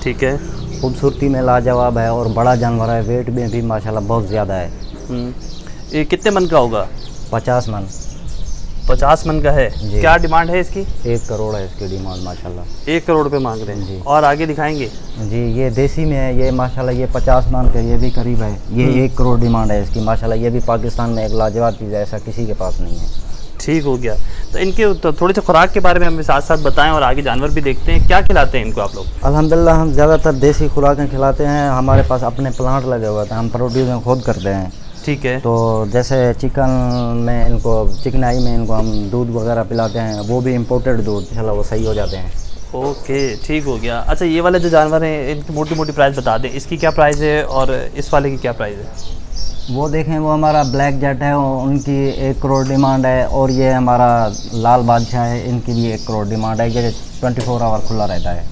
ठीक है। खूबसूरती में लाजवाब है और बड़ा जानवर है, वेट में भी माशाल्लाह बहुत ज़्यादा है। ये कितने मन का होगा? 50 मन। 50 मन का है। जी। क्या डिमांड है इसकी? 1 करोड़ है इसकी डिमांड माशाल्लाह। 1 करोड़ रुपये मांग रहे हैं जी। और आगे दिखाएंगे? जी, ये देसी में है, ये माशाल्लाह ये 50 मन का, ये भी करीब है। ये 1 करोड़ डिमांड है इसकी माशाल्लाह। ये भी पाकिस्तान में एक लाजवाब चीज़ है, ऐसा किसी के पास नहीं है। ठीक हो गया। तो इनके तो थोड़ी सी खुराक के बारे में हमें साथ साथ बताएं और आगे जानवर भी देखते हैं। क्या खिलाते हैं इनको आप लोग? अल्हम्दुलिल्लाह हम ज़्यादातर देसी खुराकें खिलाते हैं। हमारे पास अपने प्लांट लगे हुए थे, हम प्रोड्यूस खुद करते हैं। ठीक है। तो जैसे चिकन में इनको, चिकनाई में इनको हम दूध वगैरह पिलाते हैं, वो भी इम्पोर्टेड दूध, इंशाल्लाह वो सही हो जाते हैं। ओके, ठीक हो गया। अच्छा, ये वाले जो जानवर हैं इनकी मोटी मोटी प्राइस बता दें, इसकी क्या प्राइस है और इस वाले की क्या प्राइस है? वो देखें, वो हमारा ब्लैक जेट है, उनकी 1 करोड़ डिमांड है। और ये हमारा लाल बादशाह है, इनकी भी 1 करोड़ डिमांड है। ये 24 आवर खुला रहता है।